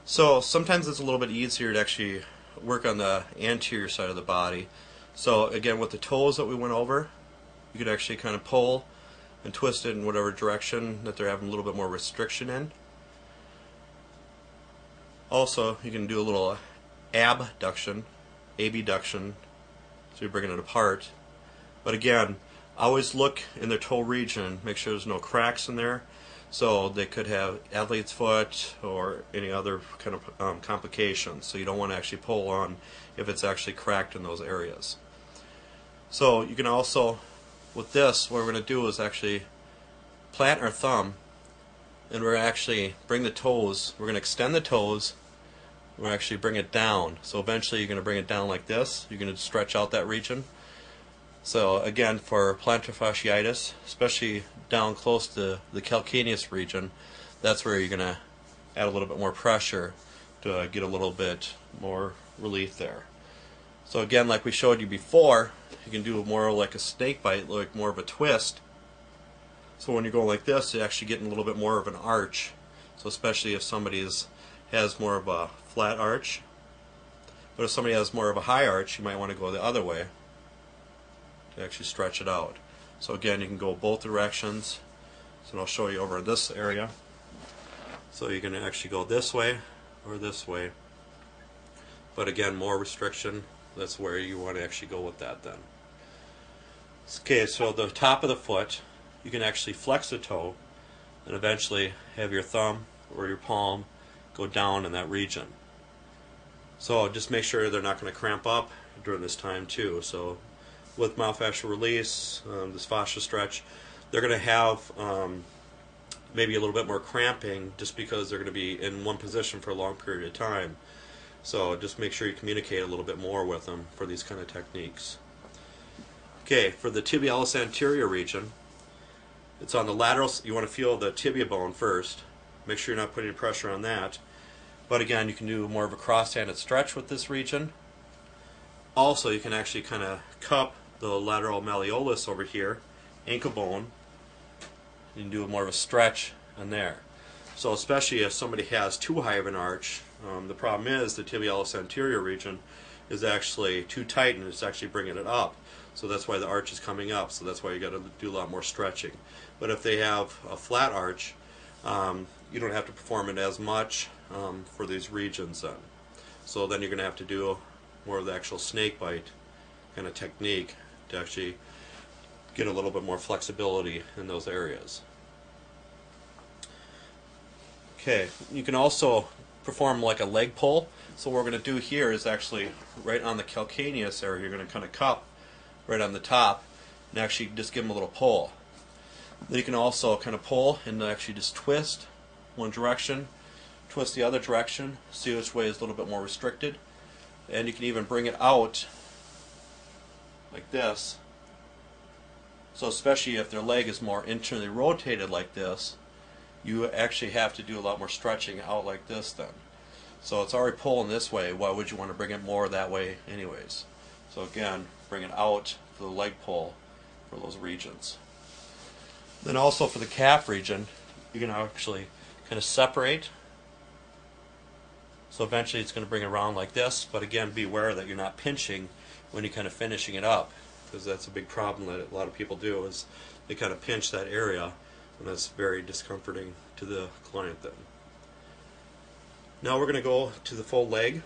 So sometimes it's a little bit easier to actually work on the anterior side of the body. So again, with the toes that we went over, you could actually kind of pull and twist it in whatever direction that they're having a little bit more restriction in. Also, you can do a little abduction, abduction, so you're bringing it apart. But again, always look in their toe region, make sure there's no cracks in there. So they could have athlete's foot or any other kind of complications. So you don't want to actually pull on if it's actually cracked in those areas. So you can also, with this, what we're going to do is actually plant our thumb, and we're actually bring the toes, we're going to extend the toes, we're actually bring it down. So eventually you're going to bring it down like this. You're going to stretch out that region. So again, for plantar fasciitis, especially down close to the calcaneus region, that's where you're going to add a little bit more pressure to get a little bit more relief there. So again, like we showed you before, you can do more like a snake bite, like more of a twist. So when you're going like this, you're actually getting a little bit more of an arch. So especially if somebody has more of a flat arch. But if somebody has more of a high arch, you might want to go the other way to actually stretch it out. So again, you can go both directions. So I'll show you over this area. So you can actually go this way or this way. But again, more restriction. That's where you want to actually go with that then. Okay, so the top of the foot, you can actually flex the toe and eventually have your thumb or your palm go down in that region. So just make sure they're not going to cramp up during this time too. So with myofascial release, this fascia stretch, they're going to have maybe a little bit more cramping just because they're going to be in one position for a long period of time. So just make sure you communicate a little bit more with them for these kind of techniques. Okay, for the tibialis anterior region, it's on the lateral. You want to feel the tibia bone first. Make sure you're not putting pressure on that. But again, you can do more of a cross-handed stretch with this region. Also, you can actually kind of cup the lateral malleolus over here, ankle bone. You can do more of a stretch in there. So especially if somebody has too high of an arch, the problem is the tibialis anterior region is actually too tight and it's actually bringing it up. So that's why the arch is coming up. So that's why you got to do a lot more stretching. But if they have a flat arch, you don't have to perform it as much for these regions then. So then you're going to have to do more of the actual snake bite kind of technique to actually get a little bit more flexibility in those areas. Okay, you can also perform like a leg pull. So what we're going to do here is actually right on the calcaneus area, you're going to kind of cup right on the top and actually just give them a little pull. Then you can also kind of pull and actually just twist one direction, twist the other direction, see which way is a little bit more restricted, and you can even bring it out like this. So especially if their leg is more internally rotated like this, you actually have to do a lot more stretching out like this then. So it's already pulling this way, why would you want to bring it more that way anyways? So again, bring it out for the leg pull for those regions. Then also for the calf region, you can actually kind of separate. So eventually it's going to bring it around like this, but again, be aware that you're not pinching when you're kind of finishing it up, because that's a big problem that a lot of people do, is they kind of pinch that area, and that's very discomforting to the client then. Now we're going to go to the full leg.